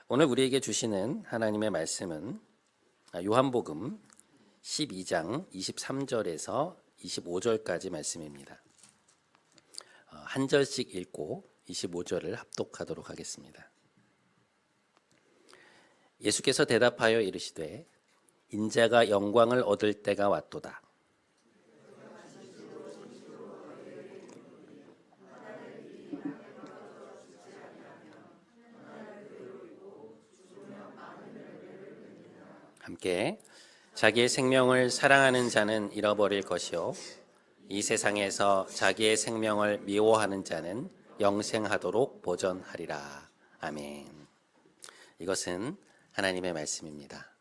오늘 우리에게 주시는 하나님의 말씀은 요한복음 12장 23절에서 25절까지 말씀입니다. 한 절씩 읽고 25절을 합독하도록 하겠습니다. 예수께서 대답하여 이르시되 인자가 영광을 얻을 때가 왔도다. 함께 자기의 생명을 사랑하는 자는 잃어버릴 것이요 이 세상에서 자기의 생명을 미워하는 자는 영생하도록 보전하리라. 아멘. 이것은 하나님의 말씀입니다.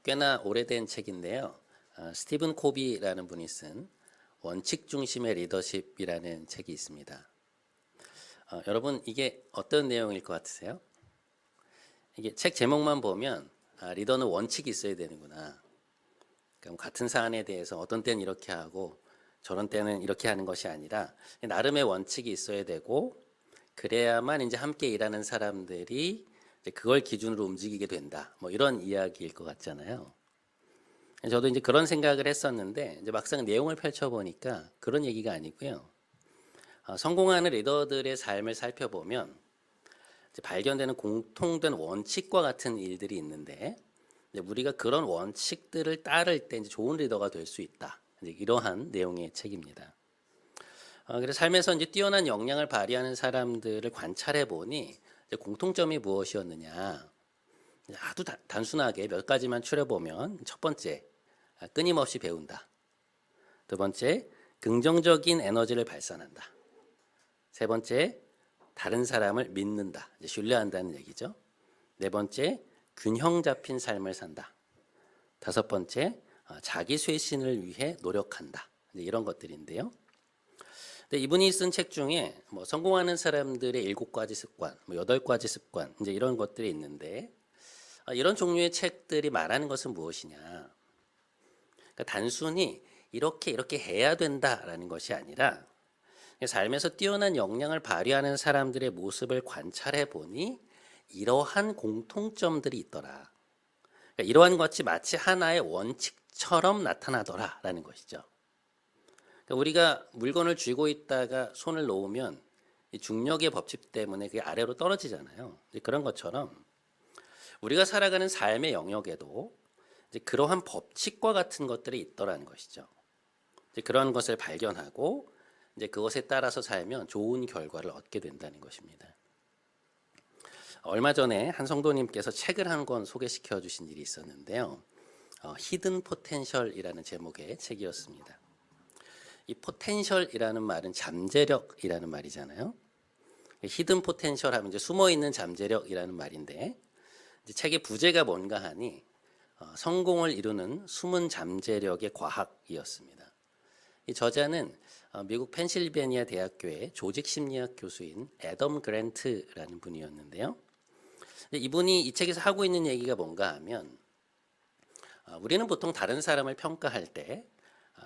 꽤나 오래된 책인데요. 스티븐 코비라는 분이 쓴 원칙 중심의 리더십이라는 책이 있습니다. 여러분 이게 어떤 내용일 것 같으세요? 이게 책 제목만 보면 리더는 원칙이 있어야 되는구나. 그럼 같은 사안에 대해서 어떤 때는 이렇게 하고 저런 때는 이렇게 하는 것이 아니라 나름의 원칙이 있어야 되고 그래야만 이제 함께 일하는 사람들이 이제 그걸 기준으로 움직이게 된다. 뭐 이런 이야기일 것 같잖아요. 저도 이제 그런 생각을 했었는데 이제 막상 내용을 펼쳐보니까 그런 얘기가 아니고요. 성공하는 리더들의 삶을 살펴보면 이제 발견되는 공통된 원칙과 같은 일들이 있는데 이제 우리가 그런 원칙들을 따를 때 이제 좋은 리더가 될 수 있다. 이제 이러한 내용의 책입니다. 그래서 삶에서 이제 뛰어난 역량을 발휘하는 사람들을 관찰해 보니 이제 공통점이 무엇이었느냐? 아주 단순하게 몇 가지만 추려보면 첫 번째, 끊임없이 배운다. 두 번째, 긍정적인 에너지를 발산한다. 세 번째, 다른 사람을 믿는다. 이제 신뢰한다는 얘기죠. 네 번째, 균형 잡힌 삶을 산다. 다섯 번째, 자기 쇄신을 위해 노력한다. 이제 이런 것들인데요. 근데 이분이 쓴 책 중에 뭐 성공하는 사람들의 7가지 습관, 뭐 8가지 습관, 이제 이런 것들이 있는데 이런 종류의 책들이 말하는 것은 무엇이냐? 그러니까 단순히 이렇게 해야 된다라는 것이 아니라 삶에서 뛰어난 역량을 발휘하는 사람들의 모습을 관찰해 보니 이러한 공통점들이 있더라. 그러니까 이러한 것이 마치 하나의 원칙처럼 나타나더라라는 것이죠. 그러니까 우리가 물건을 쥐고 있다가 손을 놓으면 이 중력의 법칙 때문에 그게 아래로 떨어지잖아요. 그런 것처럼 우리가 살아가는 삶의 영역에도 이제 그러한 법칙과 같은 것들이 있더라는 것이죠. 이제 그런 것을 발견하고 이제 그것에 따라서 살면 좋은 결과를 얻게 된다는 것입니다. 얼마 전에 한 성도님께서 책을 한 권 소개시켜 주신 일이 있었는데요. 히든 포텐셜이라는 제목의 책이었습니다. 이 포텐셜이라는 말은 잠재력이라는 말이잖아요. 히든 포텐셜 하면 이제 숨어 있는 잠재력이라는 말인데 이제 책의 부제가 뭔가 하니 성공을 이루는 숨은 잠재력의 과학이었습니다. 이 저자는 미국 펜실베니아 대학교의 조직 심리학 교수인 애덤 그랜트라는 분이었는데요. 이분이 이 책에서 하고 있는 얘기가 뭔가 하면 우리는 보통 다른 사람을 평가할 때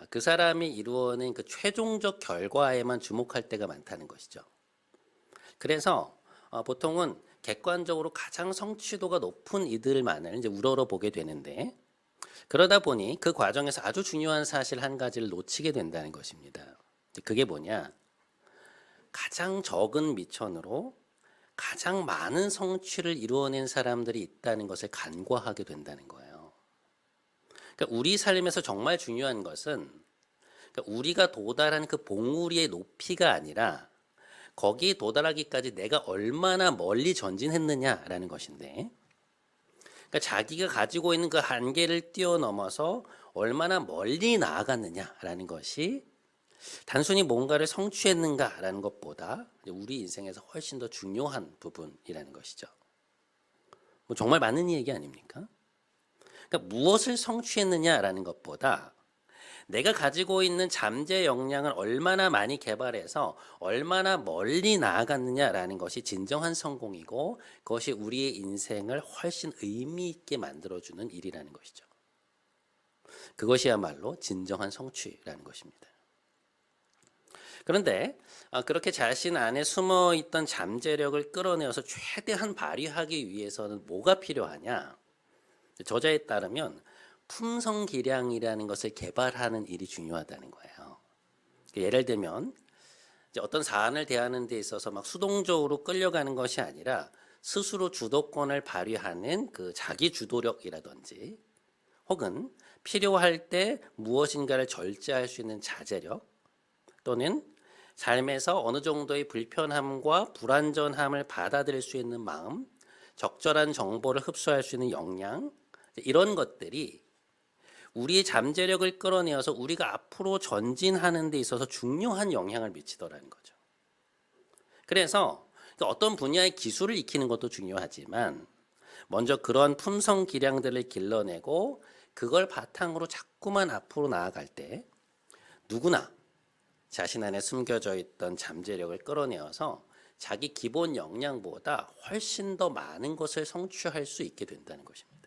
그 사람이 이루어낸 그 최종적 결과에만 주목할 때가 많다는 것이죠. 그래서 보통은 객관적으로 가장 성취도가 높은 이들만을 이제 우러러 보게 되는데 그러다 보니 그 과정에서 아주 중요한 사실 한 가지를 놓치게 된다는 것입니다. 그게 뭐냐? 가장 적은 미천으로 가장 많은 성취를 이루어낸 사람들이 있다는 것을 간과하게 된다는 거예요. 그러니까 우리 삶에서 정말 중요한 것은 그러니까 우리가 도달한 그 봉우리의 높이가 아니라 거기에 도달하기까지 내가 얼마나 멀리 전진했느냐라는 것인데 그러니까 자기가 가지고 있는 그 한계를 뛰어넘어서 얼마나 멀리 나아갔느냐라는 것이 단순히 뭔가를 성취했는가라는 것보다 우리 인생에서 훨씬 더 중요한 부분이라는 것이죠. 뭐 정말 맞는 얘기 아닙니까? 그러니까 무엇을 성취했느냐라는 것보다 내가 가지고 있는 잠재 역량을 얼마나 많이 개발해서 얼마나 멀리 나아갔느냐라는 것이 진정한 성공이고 그것이 우리의 인생을 훨씬 의미 있게 만들어주는 일이라는 것이죠. 그것이야말로 진정한 성취라는 것입니다. 그런데 그렇게 자신 안에 숨어있던 잠재력을 끌어내어서 최대한 발휘하기 위해서는 뭐가 필요하냐? 저자에 따르면 품성기량이라는 것을 개발하는 일이 중요하다는 거예요. 예를 들면 이제 어떤 사안을 대하는 데 있어서 막 수동적으로 끌려가는 것이 아니라 스스로 주도권을 발휘하는 그 자기 주도력이라든지, 혹은 필요할 때 무엇인가를 절제할 수 있는 자제력, 또는 삶에서 어느 정도의 불편함과 불완전함을 받아들일 수 있는 마음, 적절한 정보를 흡수할 수 있는 역량, 이런 것들이 우리의 잠재력을 끌어내어서 우리가 앞으로 전진하는 데 있어서 중요한 영향을 미치더라는 거죠. 그래서 어떤 분야의 기술을 익히는 것도 중요하지만 먼저 그런 품성 기량들을 길러내고 그걸 바탕으로 자꾸만 앞으로 나아갈 때 누구나 자신 안에 숨겨져 있던 잠재력을 끌어내어서 자기 기본 역량보다 훨씬 더 많은 것을 성취할 수 있게 된다는 것입니다.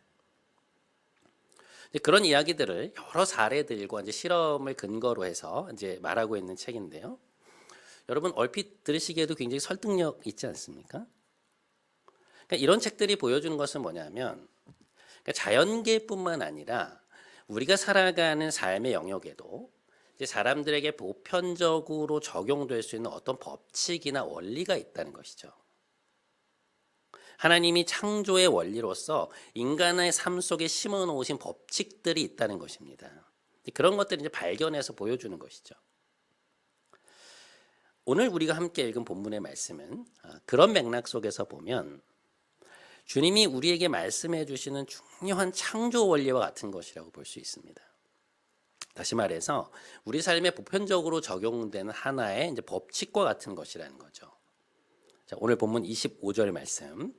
그런 이야기들을 여러 사례들과 이제 실험을 근거로 해서 이제 말하고 있는 책인데요. 여러분 얼핏 들으시기에도 굉장히 설득력 있지 않습니까? 그러니까 이런 책들이 보여주는 것은 뭐냐면, 그러니까 자연계뿐만 아니라 우리가 살아가는 삶의 영역에도 이제 사람들에게 보편적으로 적용될 수 있는 어떤 법칙이나 원리가 있다는 것이죠. 하나님이 창조의 원리로서 인간의 삶 속에 심어 놓으신 법칙들이 있다는 것입니다. 그런 것들을 이제 발견해서 보여주는 것이죠. 오늘 우리가 함께 읽은 본문의 말씀은 그런 맥락 속에서 보면 주님이 우리에게 말씀해 주시는 중요한 창조 원리와 같은 것이라고 볼 수 있습니다. 다시 말해서 우리 삶에 보편적으로 적용되는 하나의 이제 법칙과 같은 것이라는 거죠. 자, 오늘 본문 25절 말씀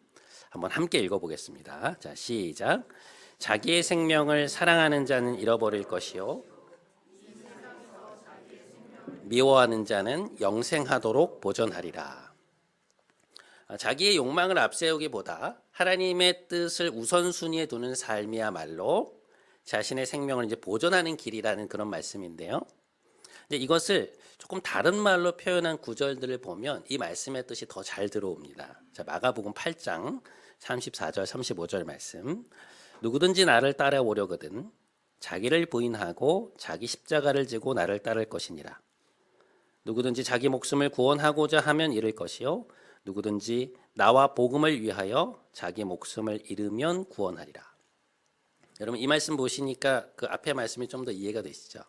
한번 함께 읽어보겠습니다. 자, 시작. 자기의 생명을 사랑하는 자는 잃어버릴 것이요 미워하는 자는 영생하도록 보존하리라. 자기의 욕망을 앞세우기보다 하나님의 뜻을 우선순위에 두는 삶이야말로 자신의 생명을 이제 보존하는 길이라는 그런 말씀인데요. 근데 이것을 조금 다른 말로 표현한 구절들을 보면 이 말씀의 뜻이 더 잘 들어옵니다. 자, 마가복음 8장 34절 35절 말씀. 누구든지 나를 따라오려거든 자기를 부인하고 자기 십자가를 지고 나를 따를 것이니라. 누구든지 자기 목숨을 구원하고자 하면 잃을 것이요 누구든지 나와 복음을 위하여 자기 목숨을 잃으면 구원하리라. 여러분 이 말씀 보시니까 그 앞에 말씀이 좀 더 이해가 되시죠?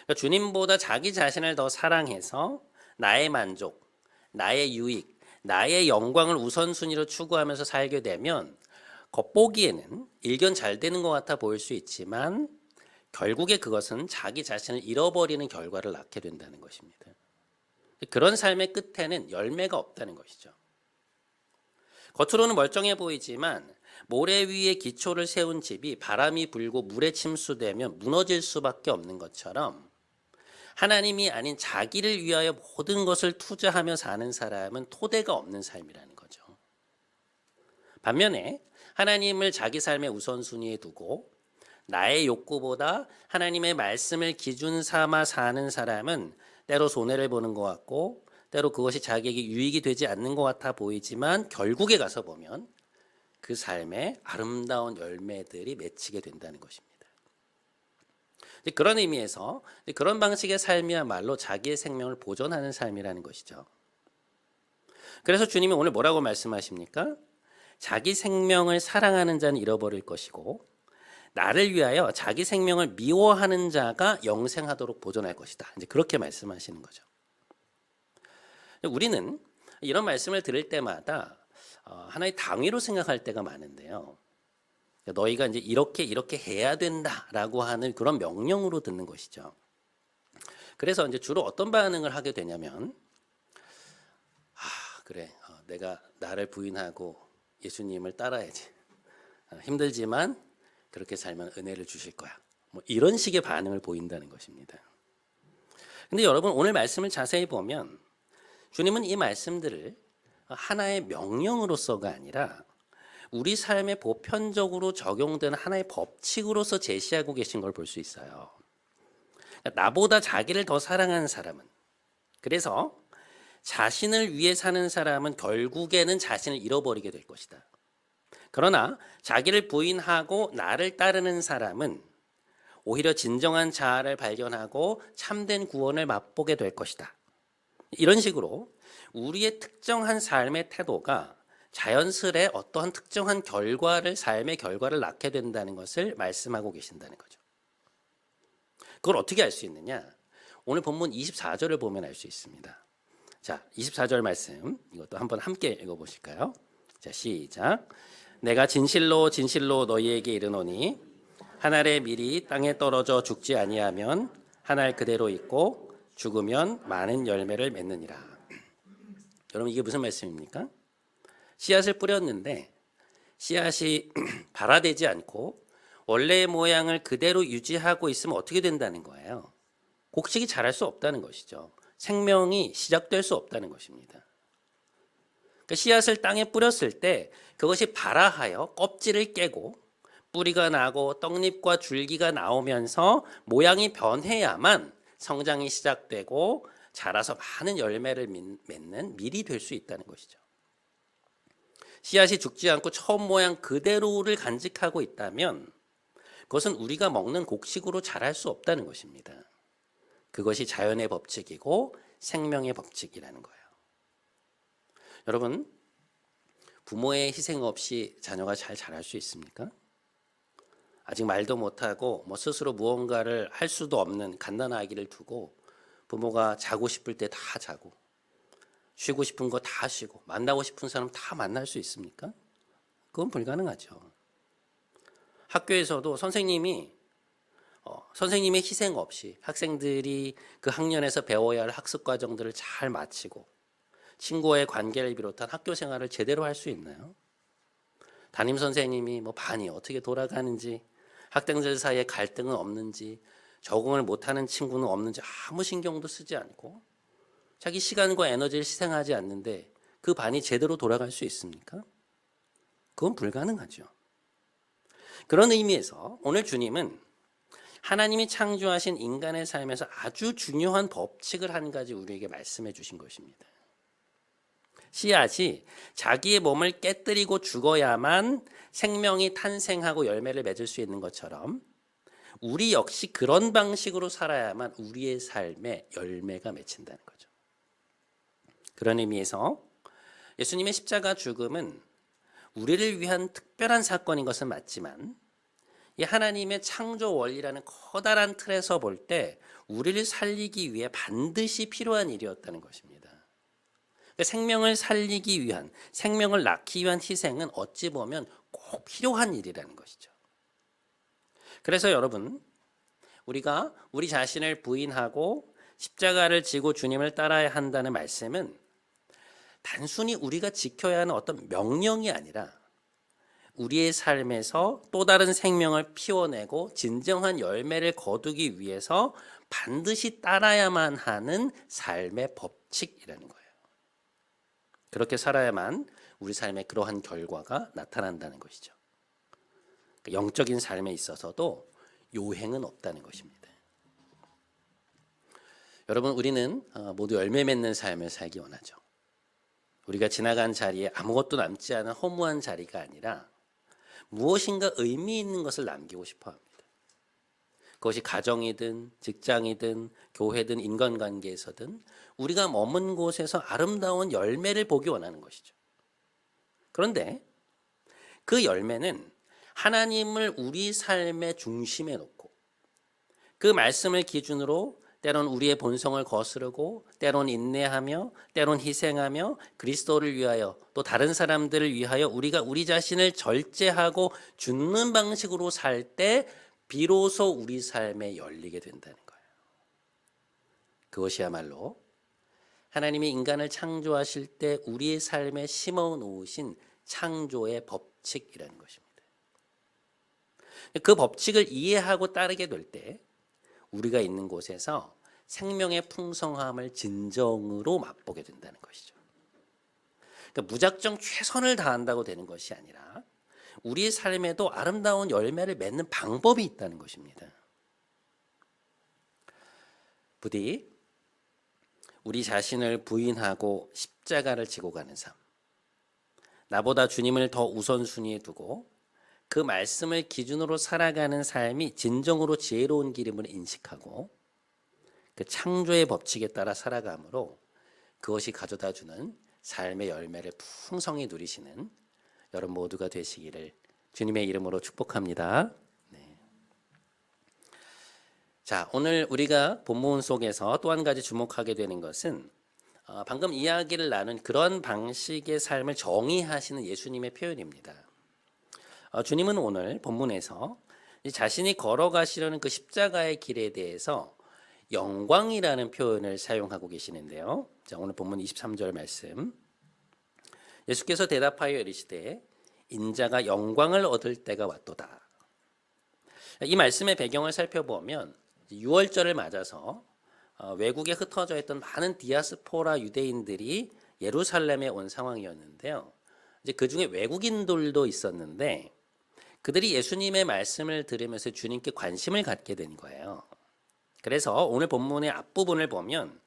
그러니까 주님보다 자기 자신을 더 사랑해서 나의 만족, 나의 유익, 나의 영광을 우선순위로 추구하면서 살게 되면 겉보기에는 일견 잘 되는 것 같아 보일 수 있지만 결국에 그것은 자기 자신을 잃어버리는 결과를 낳게 된다는 것입니다. 그런 삶의 끝에는 열매가 없다는 것이죠. 겉으로는 멀쩡해 보이지만 모래 위에 기초를 세운 집이 바람이 불고 물에 침수되면 무너질 수밖에 없는 것처럼 하나님이 아닌 자기를 위하여 모든 것을 투자하며 사는 사람은 토대가 없는 삶이라는 거죠. 반면에 하나님을 자기 삶의 우선순위에 두고 나의 욕구보다 하나님의 말씀을 기준 삼아 사는 사람은 때로 손해를 보는 것 같고 때로 그것이 자기에게 유익이 되지 않는 것 같아 보이지만 결국에 가서 보면 그 삶에 아름다운 열매들이 맺히게 된다는 것입니다. 그런 의미에서 그런 방식의 삶이야말로 자기의 생명을 보존하는 삶이라는 것이죠. 그래서 주님이 오늘 뭐라고 말씀하십니까? 자기 생명을 사랑하는 자는 잃어버릴 것이고 나를 위하여 자기 생명을 미워하는 자가 영생하도록 보존할 것이다. 이제 그렇게 말씀하시는 거죠. 우리는 이런 말씀을 들을 때마다 하나의 당위로 생각할 때가 많은데요. 너희가 이제 이렇게 해야 된다라고 하는 그런 명령으로 듣는 것이죠. 그래서 이제 주로 어떤 반응을 하게 되냐면, 그래, 내가 나를 부인하고 예수님을 따라야지. 힘들지만 그렇게 살면 은혜를 주실 거야. 뭐 이런 식의 반응을 보인다는 것입니다. 근데 여러분 오늘 말씀을 자세히 보면 주님은 이 말씀들을 하나의 명령으로서가 아니라 우리 삶에 보편적으로 적용되는 하나의 법칙으로서 제시하고 계신 걸 볼 수 있어요. 그러니까 나보다 자기를 더 사랑하는 사람은, 그래서 자신을 위해 사는 사람은 결국에는 자신을 잃어버리게 될 것이다. 그러나 자기를 부인하고 나를 따르는 사람은 오히려 진정한 자아를 발견하고 참된 구원을 맛보게 될 것이다. 이런 식으로 우리의 특정한 삶의 태도가 자연스레 어떠한 특정한 삶의 결과를 낳게 된다는 것을 말씀하고 계신다는 거죠. 그걸 어떻게 알 수 있느냐? 오늘 본문 24절을 보면 알 수 있습니다. 자, 24절 말씀 이것도 한번 함께 읽어보실까요? 자, 시작. 내가 진실로 진실로 너희에게 이르노니 한 알의 밀이 땅에 떨어져 죽지 아니하면 한 알 그대로 있고 죽으면 많은 열매를 맺느니라. 여러분 이게 무슨 말씀입니까? 씨앗을 뿌렸는데 씨앗이 발화되지 않고 원래의 모양을 그대로 유지하고 있으면 어떻게 된다는 거예요? 곡식이 자랄 수 없다는 것이죠. 생명이 시작될 수 없다는 것입니다. 그러니까 씨앗을 땅에 뿌렸을 때 그것이 발화하여 껍질을 깨고 뿌리가 나고 떡잎과 줄기가 나오면서 모양이 변해야만 성장이 시작되고 자라서 많은 열매를 맺는 밀이 될 수 있다는 것이죠. 씨앗이 죽지 않고 처음 모양 그대로를 간직하고 있다면 그것은 우리가 먹는 곡식으로 자랄 수 없다는 것입니다. 그것이 자연의 법칙이고 생명의 법칙이라는 거예요. 여러분, 부모의 희생 없이 자녀가 잘 자랄 수 있습니까? 아직 말도 못하고 스스로 무언가를 할 수도 없는 갓난 아기를 두고 부모가 자고 싶을 때 다 자고 쉬고 싶은 거 다 쉬고 만나고 싶은 사람 다 만날 수 있습니까? 그건 불가능하죠. 학교에서도 선생님의 희생 없이 학생들이 그 학년에서 배워야 할 학습 과정들을 잘 마치고 친구와의 관계를 비롯한 학교 생활을 제대로 할 수 있나요? 담임 선생님이 반이 어떻게 돌아가는지, 학생들 사이에 갈등은 없는지, 적응을 못하는 친구는 없는지 아무 신경도 쓰지 않고 자기 시간과 에너지를 희생하지 않는데 그 반이 제대로 돌아갈 수 있습니까? 그건 불가능하죠. 그런 의미에서 오늘 주님은 하나님이 창조하신 인간의 삶에서 아주 중요한 법칙을 한 가지 우리에게 말씀해 주신 것입니다. 씨앗이 자기의 몸을 깨뜨리고 죽어야만 생명이 탄생하고 열매를 맺을 수 있는 것처럼 우리 역시 그런 방식으로 살아야만 우리의 삶에 열매가 맺힌다는 거죠. 그런 의미에서 예수님의 십자가 죽음은 우리를 위한 특별한 사건인 것은 맞지만 이 하나님의 창조 원리라는 커다란 틀에서 볼 때 우리를 살리기 위해 반드시 필요한 일이었다는 것입니다. 생명을 살리기 위한, 생명을 낳기 위한 희생은 어찌 보면 꼭 필요한 일이라는 것이죠. 그래서 여러분, 우리가 우리 자신을 부인하고 십자가를 지고 주님을 따라야 한다는 말씀은 단순히 우리가 지켜야 하는 어떤 명령이 아니라 우리의 삶에서 또 다른 생명을 피워내고 진정한 열매를 거두기 위해서 반드시 따라야만 하는 삶의 법칙이라는 거예요. 그렇게 살아야만 우리 삶에 그러한 결과가 나타난다는 것이죠. 영적인 삶에 있어서도 요행은 없다는 것입니다. 여러분, 우리는 모두 열매 맺는 삶을 살기 원하죠. 우리가 지나간 자리에 아무것도 남지 않은 허무한 자리가 아니라 무엇인가 의미 있는 것을 남기고 싶어 합니다. 그것이 가정이든 직장이든 교회든 인간관계에서든 우리가 머문 곳에서 아름다운 열매를 보기 원하는 것이죠. 그런데 그 열매는 하나님을 우리 삶의 중심에 놓고 그 말씀을 기준으로 때론 우리의 본성을 거스르고 때론 인내하며 때론 희생하며 그리스도를 위하여 또 다른 사람들을 위하여 우리가 우리 자신을 절제하고 죽는 방식으로 살 때 비로소 우리 삶에 열리게 된다는 거예요. 그것이야말로 하나님이 인간을 창조하실 때 우리의 삶에 심어 놓으신 창조의 법칙이라는 것입니다. 그 법칙을 이해하고 따르게 될 때 우리가 있는 곳에서 생명의 풍성함을 진정으로 맛보게 된다는 것이죠. 그러니까 무작정 최선을 다한다고 되는 것이 아니라 우리의 삶에도 아름다운 열매를 맺는 방법이 있다는 것입니다. 부디 우리 자신을 부인하고 십자가를 지고 가는 삶, 나보다 주님을 더 우선순위에 두고 그 말씀을 기준으로 살아가는 삶이 진정으로 지혜로운 길임을 인식하고 그 창조의 법칙에 따라 살아감으로 그것이 가져다주는 삶의 열매를 풍성히 누리시는 여러분 모두가 되시기를 주님의 이름으로 축복합니다. 네. 자, 오늘 우리가 본문 속에서 또 한 가지 주목하게 되는 것은 방금 이야기를 나눈 그런 방식의 삶을 정의하시는 예수님의 표현입니다. 주님은 오늘 본문에서 자신이 걸어가시려는 그 십자가의 길에 대해서 영광이라는 표현을 사용하고 계시는데요. 자, 오늘 본문 23절 말씀. 예수께서 대답하여 이르시되 인자가 영광을 얻을 때가 왔도다. 이 말씀의 배경을 살펴보면 6월절을 맞아서 외국에 흩어져 있던 많은 디아스포라 유대인들이 예루살렘에 온 상황이었는데요. 이제 그 중에 외국인들도 있었는데 그들이 예수님의 말씀을 들으면서 주님께 관심을 갖게 된 거예요. 그래서 오늘 본문의 앞부분을 보면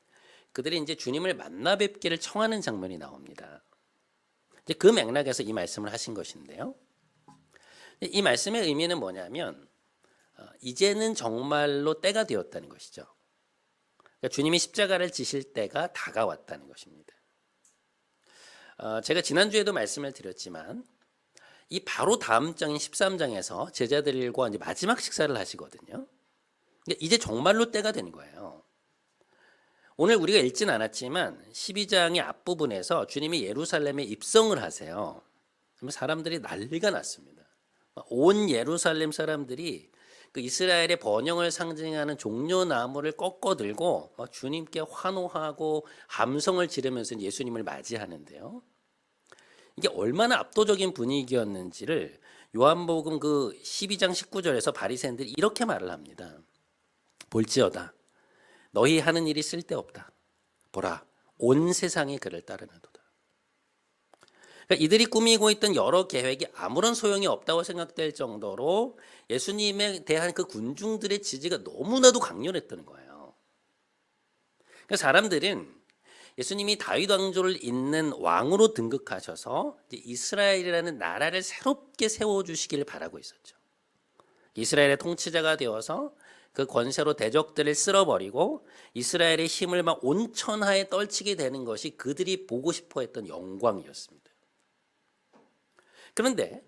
그들이 이제 주님을 만나 뵙기를 청하는 장면이 나옵니다. 이제 그 맥락에서 이 말씀을 하신 것인데요. 이 말씀의 의미는 뭐냐면 이제는 정말로 때가 되었다는 것이죠. 그러니까 주님이 십자가를 지실 때가 다가왔다는 것입니다. 제가 지난주에도 말씀을 드렸지만 이 바로 다음 장인 13장에서 제자들과 이제 마지막 식사를 하시거든요. 이제 정말로 때가 된 거예요. 오늘 우리가 읽진 않았지만 12장의 앞부분에서 주님이 예루살렘에 입성을 하세요. 사람들이 난리가 났습니다. 온 예루살렘 사람들이 그 이스라엘의 번영을 상징하는 종려나무를 꺾어들고 주님께 환호하고 함성을 지르면서 예수님을 맞이하는데요. 이게 얼마나 압도적인 분위기였는지를 요한복음 그 12장 19절에서 바리새인들이 이렇게 말을 합니다. 볼지어다 너희 하는 일이 쓸데없다. 보라 온 세상이 그를 따르는도다. 그러니까 이들이 꾸미고 있던 여러 계획이 아무런 소용이 없다고 생각될 정도로 예수님에 대한 그 군중들의 지지가 너무나도 강렬했다는 거예요. 그러니까 사람들은 예수님이 다윗 왕조를 잇는 왕으로 등극하셔서 이스라엘이라는 나라를 새롭게 세워주시기를 바라고 있었죠. 이스라엘의 통치자가 되어서 그 권세로 대적들을 쓸어버리고 이스라엘의 힘을 막 온천하에 떨치게 되는 것이 그들이 보고 싶어했던 영광이었습니다. 그런데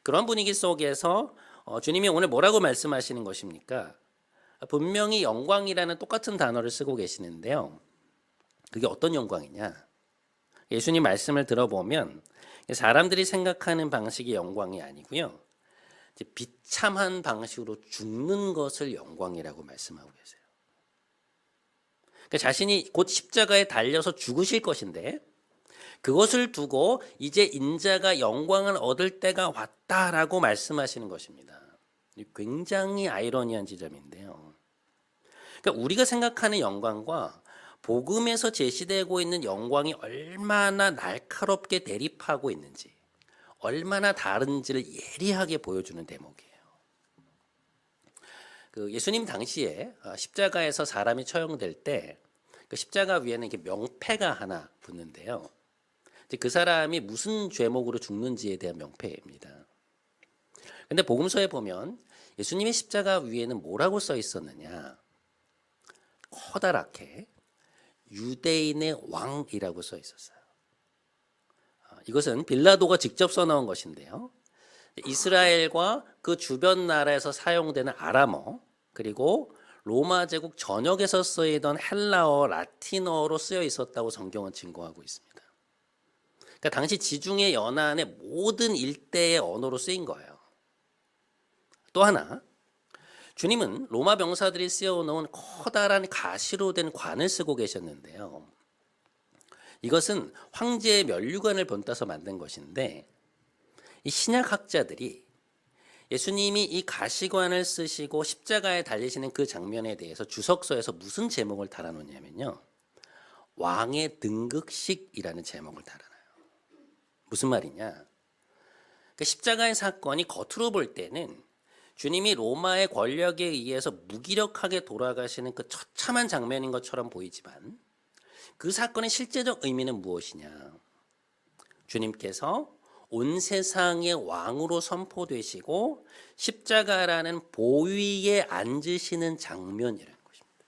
그런 분위기 속에서 주님이 오늘 뭐라고 말씀하시는 것입니까? 분명히 영광이라는 똑같은 단어를 쓰고 계시는데요. 그게 어떤 영광이냐? 예수님 말씀을 들어보면 사람들이 생각하는 방식의 영광이 아니고요. 비참한 방식으로 죽는 것을 영광이라고 말씀하고 계세요. 그러니까 자신이 곧 십자가에 달려서 죽으실 것인데 그것을 두고 이제 인자가 영광을 얻을 때가 왔다라고 말씀하시는 것입니다. 굉장히 아이러니한 지점인데요. 그러니까 우리가 생각하는 영광과 복음에서 제시되고 있는 영광이 얼마나 날카롭게 대립하고 있는지 얼마나 다른지를 예리하게 보여주는 대목이에요. 그 예수님 당시에 십자가에서 사람이 처형될 때 그 십자가 위에는 이렇게 명패가 하나 붙는데요. 그 사람이 무슨 죄목으로 죽는지에 대한 명패입니다. 그런데 복음서에 보면 예수님의 십자가 위에는 뭐라고 써 있었느냐? 커다랗게 유대인의 왕이라고 써 있었어요. 이것은 빌라도가 직접 써놓은 것인데요. 이스라엘과 그 주변 나라에서 사용되는 아람어 그리고 로마 제국 전역에서 쓰이던 헬라어, 라틴어로 쓰여 있었다고 성경은 증거하고 있습니다. 그러니까 당시 지중해 연안의 모든 일대의 언어로 쓰인 거예요. 또 하나, 주님은 로마 병사들이 씌워놓은 커다란 가시로 된 관을 쓰고 계셨는데요. 이것은 황제의 면류관을 본따서 만든 것인데 이 신약학자들이 예수님이 이 가시관을 쓰시고 십자가에 달리시는 그 장면에 대해서 주석서에서 무슨 제목을 달아놓냐면요. 왕의 등극식이라는 제목을 달아놔요. 무슨 말이냐? 그 십자가의 사건이 겉으로 볼 때는 주님이 로마의 권력에 의해서 무기력하게 돌아가시는 그 처참한 장면인 것처럼 보이지만 그 사건의 실제적 의미는 무엇이냐? 주님께서 온 세상의 왕으로 선포되시고 십자가라는 보위에 앉으시는 장면이라는 것입니다.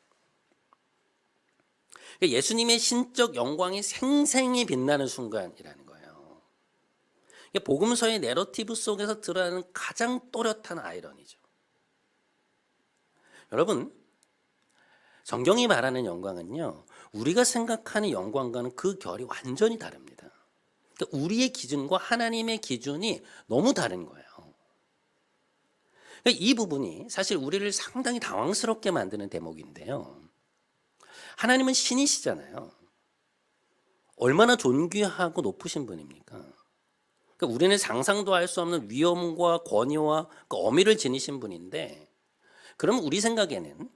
예수님의 신적 영광이 생생히 빛나는 순간이라는 거예요. 복음서의 내러티브 속에서 드러나는 가장 또렷한 아이러니죠. 여러분, 성경이 말하는 영광은요, 우리가 생각하는 영광과는 그 결이 완전히 다릅니다. 그러니까 우리의 기준과 하나님의 기준이 너무 다른 거예요. 그러니까 이 부분이 사실 우리를 상당히 당황스럽게 만드는 대목인데요. 하나님은 신이시잖아요. 얼마나 존귀하고 높으신 분입니까? 그러니까 우리는 상상도 할 수 없는 위엄과 권위와 그 어미를 지니신 분인데, 그럼 우리 생각에는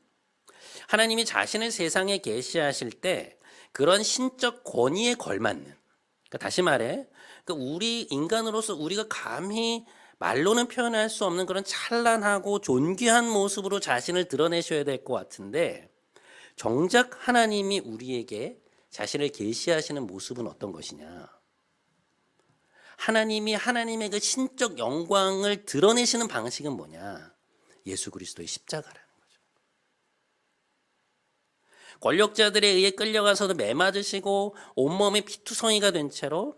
하나님이 자신을 세상에 계시하실 때 그런 신적 권위에 걸맞는, 그러니까 다시 말해 우리 인간으로서 우리가 감히 말로는 표현할 수 없는 그런 찬란하고 존귀한 모습으로 자신을 드러내셔야 될 것 같은데, 정작 하나님이 우리에게 자신을 계시하시는 모습은 어떤 것이냐? 하나님이 하나님의 그 신적 영광을 드러내시는 방식은 뭐냐? 예수 그리스도의 십자가라는 거죠. 권력자들에 의해 끌려가서도 매맞으시고 온몸에 피투성이가 된 채로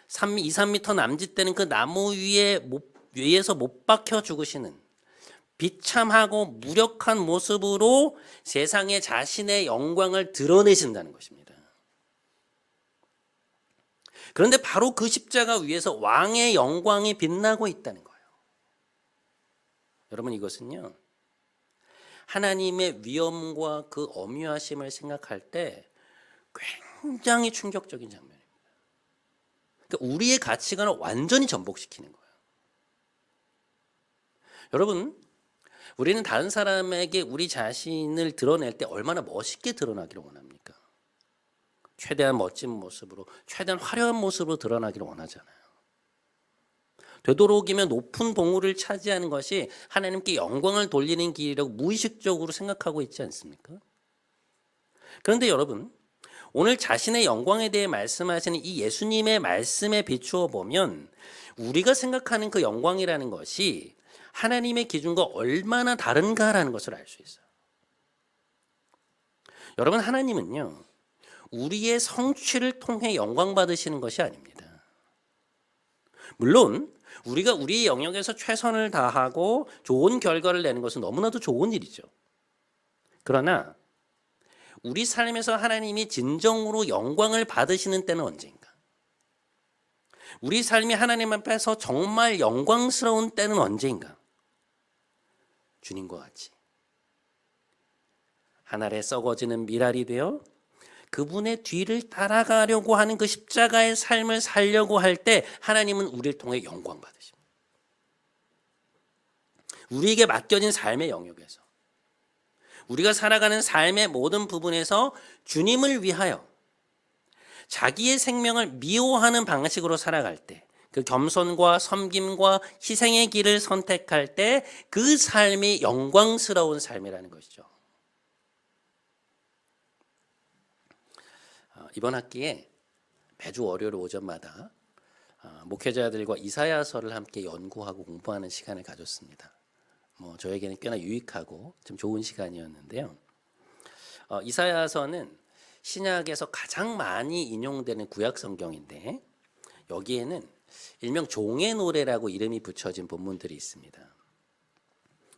2, 3미터 남짓되는 그 나무 위에서 못 박혀 죽으시는 비참하고 무력한 모습으로 세상에 자신의 영광을 드러내신다는 것입니다. 그런데 바로 그 십자가 위에서 왕의 영광이 빛나고 있다는 거예요. 여러분, 이것은요, 하나님의 위엄과 그 엄유하심을 생각할 때 굉장히 충격적인 장면입니다. 그러니까 우리의 가치관을 완전히 전복시키는 거예요. 여러분, 우리는 다른 사람에게 우리 자신을 드러낼 때 얼마나 멋있게 드러나기를 원합니까? 최대한 멋진 모습으로, 최대한 화려한 모습으로 드러나기를 원하잖아요. 되도록이면 높은 봉우를 차지하는 것이 하나님께 영광을 돌리는 길이라고 무의식적으로 생각하고 있지 않습니까? 그런데 여러분, 오늘 자신의 영광에 대해 말씀하시는 이 예수님의 말씀에 비추어 보면 우리가 생각하는 그 영광이라는 것이 하나님의 기준과 얼마나 다른가라는 것을 알 수 있어요. 여러분, 하나님은요, 우리의 성취를 통해 영광 받으시는 것이 아닙니다. 물론 우리가 우리의 영역에서 최선을 다하고 좋은 결과를 내는 것은 너무나도 좋은 일이죠. 그러나 우리 삶에서 하나님이 진정으로 영광을 받으시는 때는 언제인가? 우리 삶이 하나님 앞에서 정말 영광스러운 때는 언제인가? 주님과 같이 하늘에 썩어지는 밀알이 되어 그분의 뒤를 따라가려고 하는 그 십자가의 삶을 살려고 할 때 하나님은 우리를 통해 영광 받으십니다. 우리에게 맡겨진 삶의 영역에서, 우리가 살아가는 삶의 모든 부분에서 주님을 위하여 자기의 생명을 미워하는 방식으로 살아갈 때, 그 겸손과 섬김과 희생의 길을 선택할 때 그 삶이 영광스러운 삶이라는 것이죠. 이번 학기에 매주 월요일 오전마다 목회자들과 이사야서를 함께 연구하고 공부하는 시간을 가졌습니다. 저에게는 꽤나 유익하고 좀 좋은 시간이었는데요. 이사야서는 신약에서 가장 많이 인용되는 구약 성경인데 여기에는 일명 종의 노래라고 이름이 붙여진 본문들이 있습니다.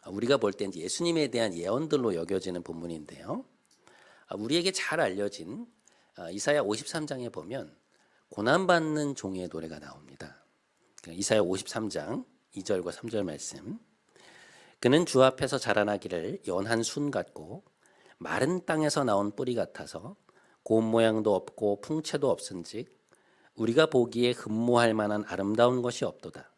우리가 볼 때 예수님에 대한 예언들로 여겨지는 본문인데요. 우리에게 잘 알려진 이사야 53장에 보면 고난받는 종의 노래가 나옵니다. 이사야 53장 2절과 3절 말씀. 그는 주 앞에서 자라나기를 연한 순 같고 마른 땅에서 나온 뿌리 같아서 고운 모양도 없고 풍채도 없은즉 우리가 보기에 흠모할 만한 아름다운 것이 없도다.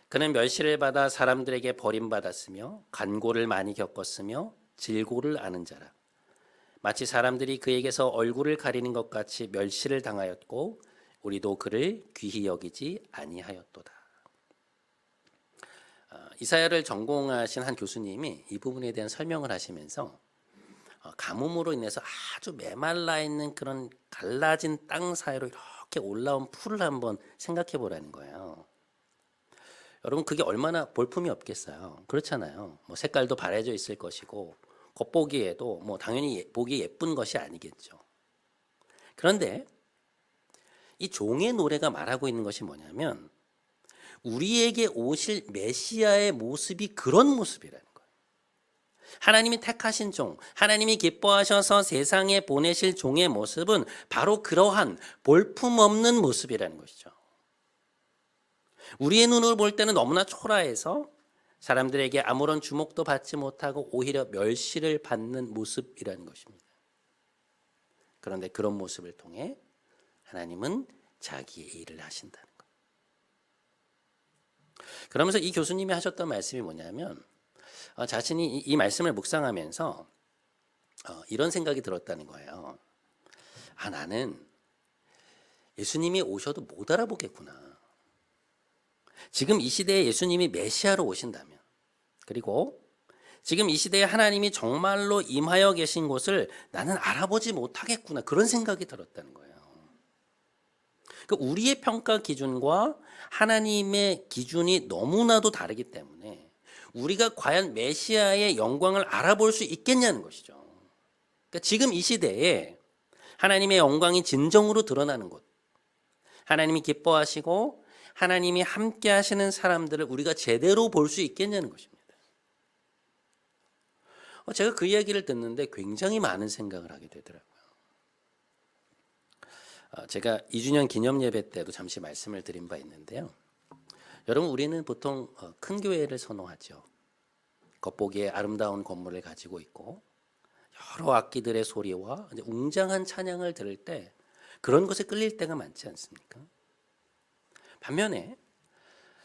그는 멸시를 받아 사람들에게 버림받았으며 간고를 많이 겪었으며 질고를 아는 자라. 마치 사람들이 그에게서 얼굴을 가리는 것 같이 멸시를 당하였고 우리도 그를 귀히 여기지 아니하였도다. 이사야를 전공하신 한 교수님이 이 부분에 대한 설명을 하시면서 가뭄으로 인해서 아주 메말라 있는 그런 갈라진 땅 사이로 이렇게 올라온 풀을 한번 생각해 보라는 거예요. 여러분 그게 얼마나 볼품이 없겠어요. 그렇잖아요. 뭐 색깔도 바래져 있을 것이고 겉보기에도 뭐 당연히 보기 예쁜 것이 아니겠죠. 그런데 이 종의 노래가 말하고 있는 것이 뭐냐면 우리에게 오실 메시아의 모습이 그런 모습이라는 거예요. 하나님이 택하신 종, 하나님이 기뻐하셔서 세상에 보내실 종의 모습은 바로 그러한 볼품없는 모습이라는 것이죠. 우리의 눈으로 볼 때는 너무나 초라해서 사람들에게 아무런 주목도 받지 못하고 오히려 멸시를 받는 모습이라는 것입니다. 그런데 그런 모습을 통해 하나님은 자기의 일을 하신다는 거예요. 그러면서 이 교수님이 하셨던 말씀이 뭐냐면 자신이 이 말씀을 묵상하면서 이런 생각이 들었다는 거예요. 나는 예수님이 오셔도 못 알아보겠구나. 지금 이 시대에 예수님이 메시아로 오신다면, 그리고 지금 이 시대에 하나님이 정말로 임하여 계신 곳을 나는 알아보지 못하겠구나. 그런 생각이 들었다는 거예요. 그러니까 우리의 평가 기준과 하나님의 기준이 너무나도 다르기 때문에 우리가 과연 메시아의 영광을 알아볼 수 있겠냐는 것이죠. 그러니까 지금 이 시대에 하나님의 영광이 진정으로 드러나는 곳, 하나님이 기뻐하시고 하나님이 함께 하시는 사람들을 우리가 제대로 볼 수 있겠냐는 것입니다. 제가 그 이야기를 듣는데 굉장히 많은 생각을 하게 되더라고요. 제가 2주년 기념 예배 때도 잠시 말씀을 드린 바 있는데요. 여러분 우리는 보통 큰 교회를 선호하죠. 겉보기에 아름다운 건물을 가지고 있고 여러 악기들의 소리와 웅장한 찬양을 들을 때 그런 것에 끌릴 때가 많지 않습니까? 반면에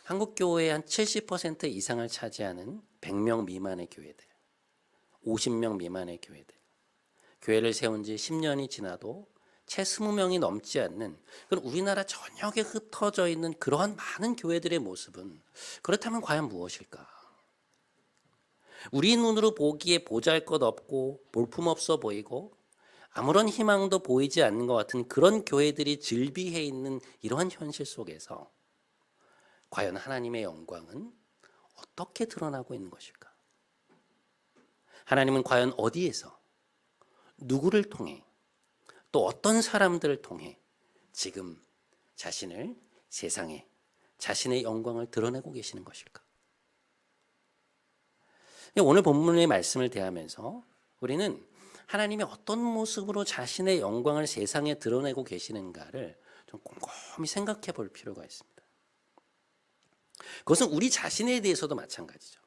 한국 교회의 한 70% 이상을 차지하는 100명 미만의 교회들, 50명 미만의 교회들, 교회를 세운 지 10년이 지나도 채 20명이 넘지 않는 그런 우리나라 전역에 흩어져 있는 그러한 많은 교회들의 모습은 그렇다면 과연 무엇일까? 우리 눈으로 보기에 보잘것없고 볼품없어 보이고 아무런 희망도 보이지 않는 것 같은 그런 교회들이 즐비해 있는 이러한 현실 속에서 과연 하나님의 영광은 어떻게 드러나고 있는 것일까? 하나님은 과연 어디에서 누구를 통해 또 어떤 사람들을 통해 지금 자신을 세상에 자신의 영광을 드러내고 계시는 것일까? 오늘 본문의 말씀을 대하면서 우리는 하나님이 어떤 모습으로 자신의 영광을 세상에 드러내고 계시는가를 좀 곰곰이 생각해 볼 필요가 있습니다. 그것은 우리 자신에 대해서도 마찬가지죠.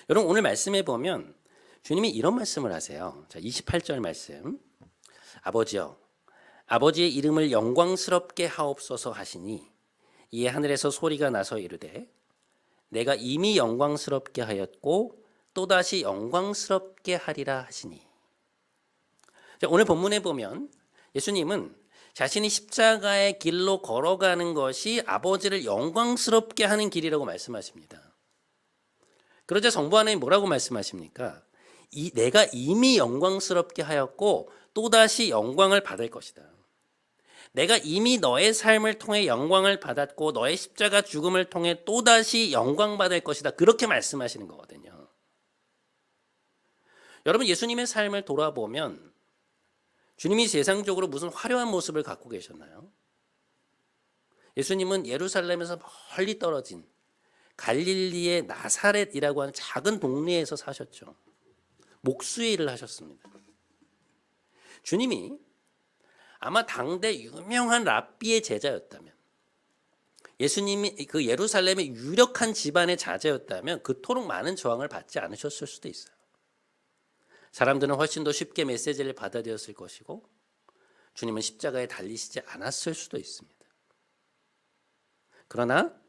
여러분 오늘 말씀에 보면 주님이 이런 말씀을 하세요. 자, 28절 말씀. 아버지여, 아버지의 이름을 영광스럽게 하옵소서 하시니 이에 하늘에서 소리가 나서 이르되 내가 이미 영광스럽게 하였고 또다시 영광스럽게 하리라 하시니. 자, 오늘 본문에 보면 예수님은 자신이 십자가의 길로 걸어가는 것이 아버지를 영광스럽게 하는 길이라고 말씀하십니다. 그러자 성부 하나님 뭐라고 말씀하십니까? 내가 이미 영광스럽게 하였고 또다시 영광을 받을 것이다. 내가 이미 너의 삶을 통해 영광을 받았고 너의 십자가 죽음을 통해 또다시 영광 받을 것이다. 그렇게 말씀하시는 거거든요. 여러분 예수님의 삶을 돌아보면 주님이 세상적으로 무슨 화려한 모습을 갖고 계셨나요? 예수님은 예루살렘에서 멀리 떨어진 갈릴리의 나사렛이라고 하는 작은 동네에서 사셨죠. 목수의 일을 하셨습니다. 주님이 아마 당대 유명한 랍비의 제자였다면, 예수님이 그 예루살렘의 유력한 집안의 자제였다면 그토록 많은 저항을 받지 않으셨을 수도 있어요. 사람들은 훨씬 더 쉽게 메시지를 받아들였을 것이고 주님은 십자가에 달리시지 않았을 수도 있습니다. 그러나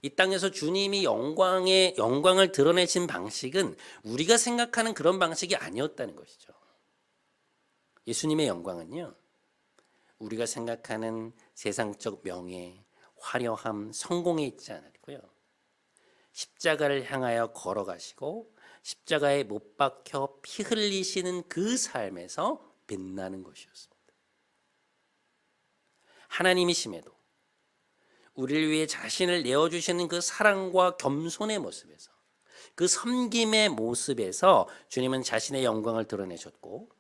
이 땅에서 주님이 영광을 드러내신 방식은 우리가 생각하는 그런 방식이 아니었다는 것이죠. 예수님의 영광은요, 우리가 생각하는 세상적 명예, 화려함, 성공에 있지 않았고요. 십자가를 향하여 걸어가시고 십자가에 못 박혀 피 흘리시는 그 삶에서 빛나는 것이었습니다. 하나님이심에도 우리를 위해 자신을 내어주시는 그 사랑과 겸손의 모습에서, 그 섬김의 모습에서 주님은 자신의 영광을 드러내셨고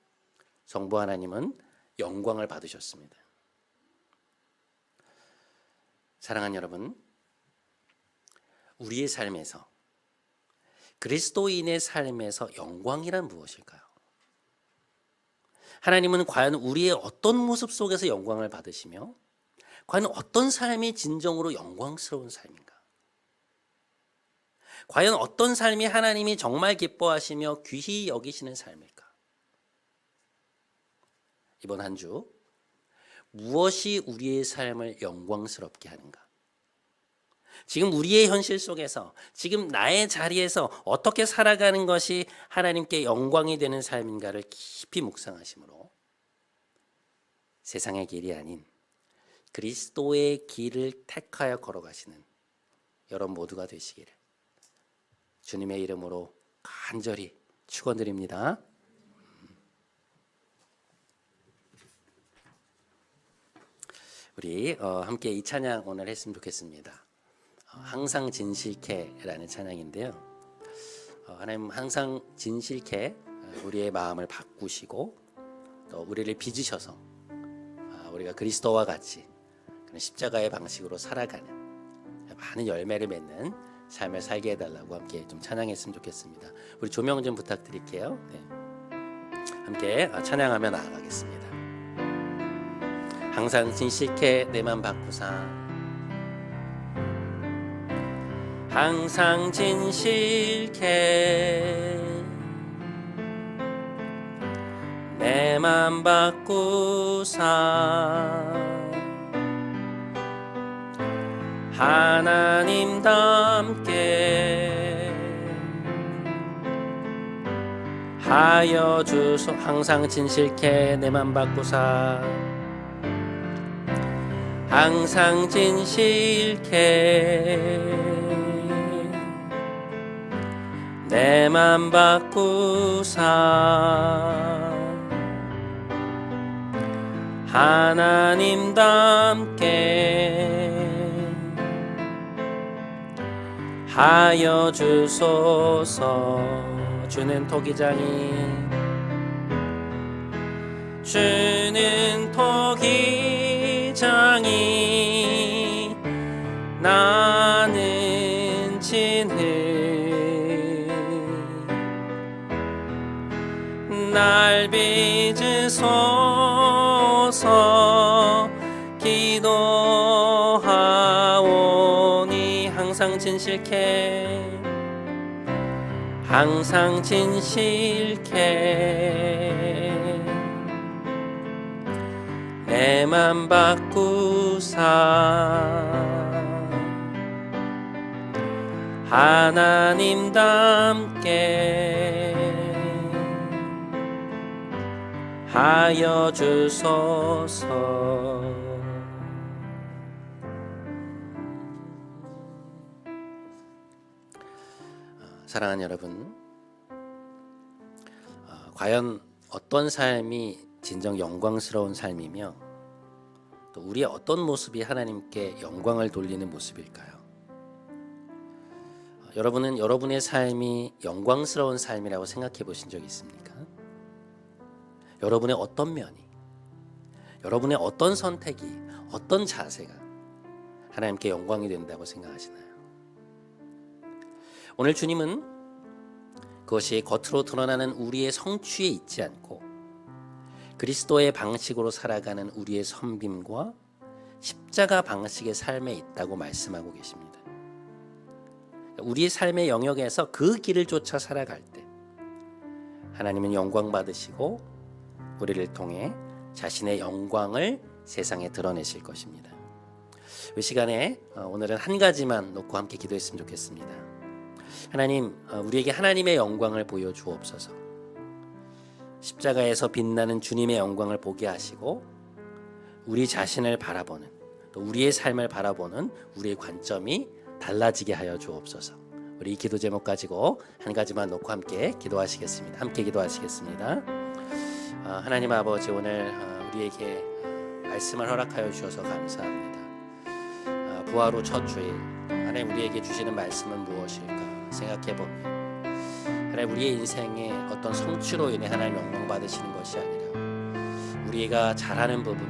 성부 하나님은 영광을 받으셨습니다. 사랑하는 여러분, 우리의 삶에서, 그리스도인의 삶에서 영광이란 무엇일까요? 하나님은 과연 우리의 어떤 모습 속에서 영광을 받으시며 과연 어떤 삶이 진정으로 영광스러운 삶인가? 과연 어떤 삶이 하나님이 정말 기뻐하시며 귀히 여기시는 삶일까? 이번 한 주 무엇이 우리의 삶을 영광스럽게 하는가? 지금 우리의 현실 속에서, 지금 나의 자리에서 어떻게 살아가는 것이 하나님께 영광이 되는 삶인가를 깊이 묵상하심으로 세상의 길이 아닌 그리스도의 길을 택하여 걸어가시는 여러분 모두가 되시기를 주님의 이름으로 간절히 축원드립니다. 우리 함께 이 찬양 오늘 했으면 좋겠습니다. 항상 진실케라는 찬양인데요. 하나님 항상 진실케 우리의 마음을 바꾸시고 또 우리를 빚으셔서 우리가 그리스도와 같이 그런 십자가의 방식으로 살아가는 많은 열매를 맺는 삶을 살게 해달라고 함께 좀 찬양했으면 좋겠습니다. 우리 조명 좀 부탁드릴게요. 네. 함께 찬양하며 나아가겠습니다. 항상 진실케 내 맘 바꾸사, 항상 진실케 내 맘 바꾸사, 하나님답게 하여 주소. 항상 진실케 내 맘 바꾸사, 항상 진실케 내 맘 바꾸사, 하나님답게 하여 주소서. 주는 토기장이, 주는 토기장이 나는 진흙, 날 빚으소서 기도하오니. 항상 진실케, 항상 진실케 내 맘 바꾸사, 하나님답게 하여 주소서. 사랑하는 여러분, 과연 어떤 삶이 진정 영광스러운 삶이며 또 우리의 어떤 모습이 하나님께 영광을 돌리는 모습일까요? 여러분은 여러분의 삶이 영광스러운 삶이라고 생각해 보신 적 있습니까? 여러분의 어떤 면이, 여러분의 어떤 선택이, 어떤 자세가 하나님께 영광이 된다고 생각하시나요? 오늘 주님은 그것이 겉으로 드러나는 우리의 성취에 있지 않고 그리스도의 방식으로 살아가는 우리의 섬김과 십자가 방식의 삶에 있다고 말씀하고 계십니다. 우리의 삶의 영역에서 그 길을 쫓아 살아갈 때 하나님은 영광 받으시고 우리를 통해 자신의 영광을 세상에 드러내실 것입니다. 이 시간에 오늘은 한 가지만 놓고 함께 기도했으면 좋겠습니다. 하나님, 우리에게 하나님의 영광을 보여주옵소서. 십자가에서 빛나는 주님의 영광을 보게 하시고 우리 자신을 바라보는, 또 우리의 삶을 바라보는 우리의 관점이 달라지게 하여 주옵소서. 우리 이 기도 제목 가지고 한 가지만 놓고 함께 기도하시겠습니다. 함께 기도하시겠습니다. 하나님 아버지, 오늘 우리에게 말씀을 허락하여 주셔서 감사합니다. 부활 후 첫 주일, 하나님 우리에게 주시는 말씀은 무엇일까 생각해보면, 하나님 우리의 인생에 어떤 성취로 인해 하나님 영광 받으시는 것이 아니라 우리가 잘하는 부분,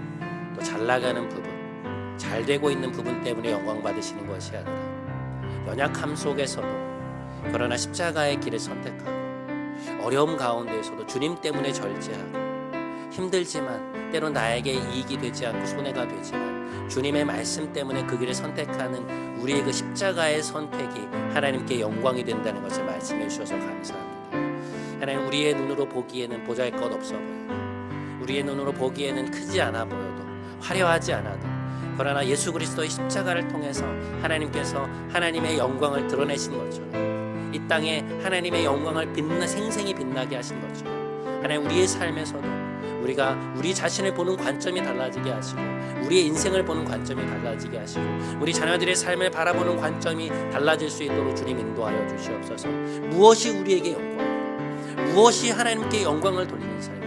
또 잘 나가는 부분, 잘 되고 있는 부분 때문에 영광 받으시는 것이 아니라 연약함 속에서도, 그러나 십자가의 길을 선택하고 어려움 가운데에서도 주님 때문에 절제하고, 힘들지만 때로 나에게 이익이 되지 않고 손해가 되지만 주님의 말씀 때문에 그 길을 선택하는 우리의 그 십자가의 선택이 하나님께 영광이 된다는 것을 말씀해 주셔서 감사합니다. 하나님, 우리의 눈으로 보기에는 보잘것없어 보여도, 우리의 눈으로 보기에는 크지 않아 보여도, 화려하지 않아도, 그러나 예수 그리스도의 십자가를 통해서 하나님께서 하나님의 영광을 드러내신 것처럼, 이 땅에 하나님의 영광을 생생히 빛나게 하신 것처럼, 하나님 우리의 삶에서도 우리가 우리 자신을 보는 관점이 달라지게 하시고, 우리의 인생을 보는 관점이 달라지게 하시고, 우리 자녀들의 삶을 바라보는 관점이 달라질 수 있도록 주님 인도하여 주시옵소서. 무엇이 우리에게 영광일까? 무엇이 하나님께 영광을 돌리는 삶일까?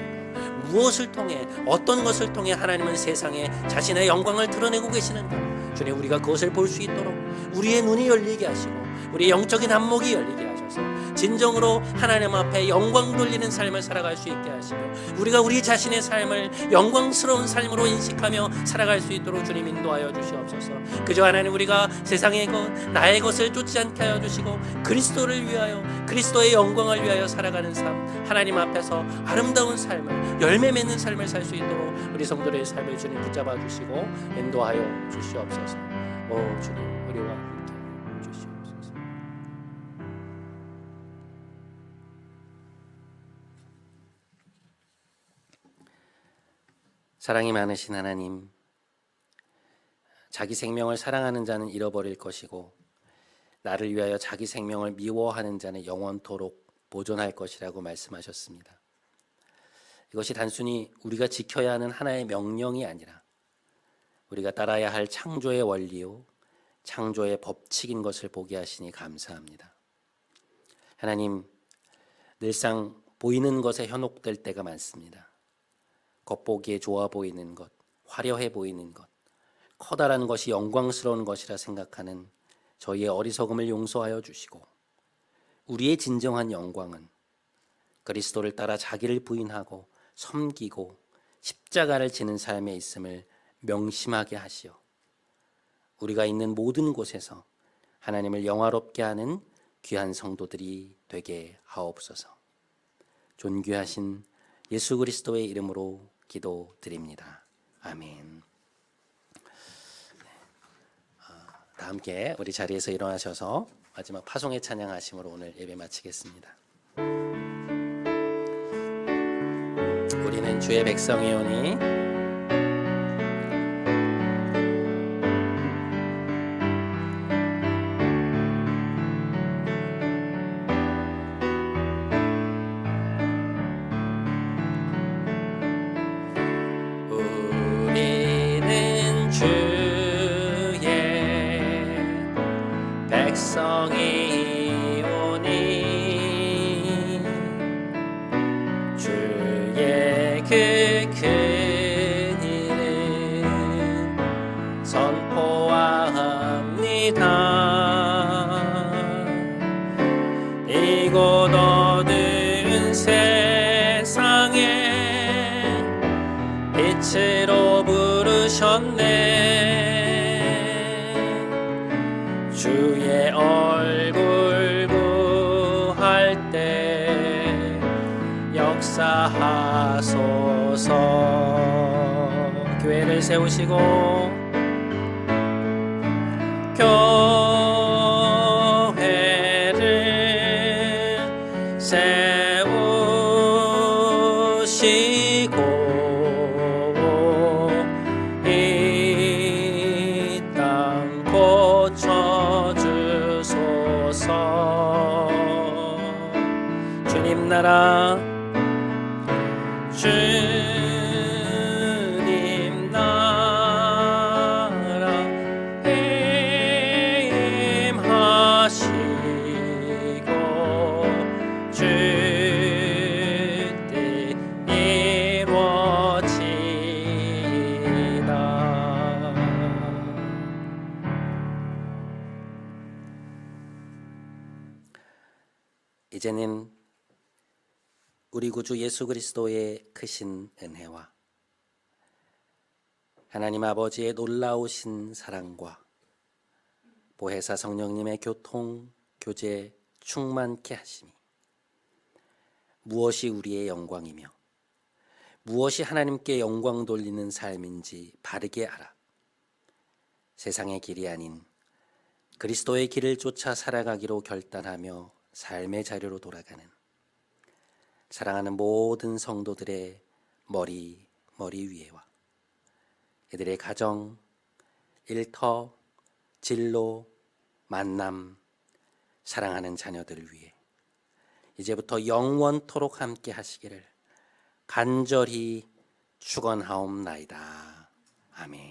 무엇을 통해, 어떤 것을 통해 하나님은 세상에 자신의 영광을 드러내고 계시는가? 주님, 우리가 그것을 볼 수 있도록 우리의 눈이 열리게 하시고, 우리의 영적인 안목이 열리게 하셔서 진정으로 하나님 앞에 영광 돌리는 삶을 살아갈 수 있게 하시고, 우리가 우리 자신의 삶을 영광스러운 삶으로 인식하며 살아갈 수 있도록 주님 인도하여 주시옵소서. 그저 하나님, 우리가 세상의 것, 나의 것을 쫓지 않게 하여 주시고, 그리스도를 위하여, 그리스도의 영광을 위하여 살아가는 삶, 하나님 앞에서 아름다운 삶을, 열매 맺는 삶을 살 수 있도록 우리 성도들의 삶을 주님 붙잡아 주시고 인도하여 주시옵소서. 오 주님, 우리와 함께 주시옵소서. 사랑이 많으신 하나님, 자기 생명을 사랑하는 자는 잃어버릴 것이고 나를 위하여 자기 생명을 미워하는 자는 영원토록 보존할 것이라고 말씀하셨습니다. 이것이 단순히 우리가 지켜야 하는 하나의 명령이 아니라 우리가 따라야 할 창조의 원리요, 창조의 법칙인 것을 보게 하시니 감사합니다. 하나님, 늘상 보이는 것에 현혹될 때가 많습니다. 겉보기에 좋아 보이는 것, 화려해 보이는 것, 커다란 것이 영광스러운 것이라 생각하는 저희의 어리석음을 용서하여 주시고, 우리의 진정한 영광은 그리스도를 따라 자기를 부인하고 섬기고 십자가를 지는 삶에 있음을 명심하게 하시어 우리가 있는 모든 곳에서 하나님을 영화롭게 하는 귀한 성도들이 되게 하옵소서. 존귀하신 예수 그리스도의 이름으로 기도드립니다. 아멘. 다 함께 우리 자리에서 일어나셔서 마지막 파송의 찬양하심으로 오늘 예배 마치겠습니다. 우리는 주의 백성이오니 이곳 어두운 세상에 빛으로 부르셨네. 주의 얼굴 구할 때 역사하소서. 교회를 세우시고 교회를 세우시고 이 땅 고쳐주소서. 주님 나라 주님 나라 임하시 이제는 우리 구주 예수 그리스도의 크신 은혜와 하나님 아버지의 놀라우신 사랑과 보혜사 성령님의 교통, 교제, 충만케 하심이 무엇이 우리의 영광이며 무엇이 하나님께 영광 돌리는 삶인지 바르게 알아 세상의 길이 아닌 그리스도의 길을 쫓아 살아가기로 결단하며 삶의 자리로 돌아가는 사랑하는 모든 성도들의 머리 위에와 그들의 가정, 일터, 진로, 만남, 사랑하는 자녀들을 위해 이제부터 영원토록 함께 하시기를 간절히 축원하옵나이다. 아멘.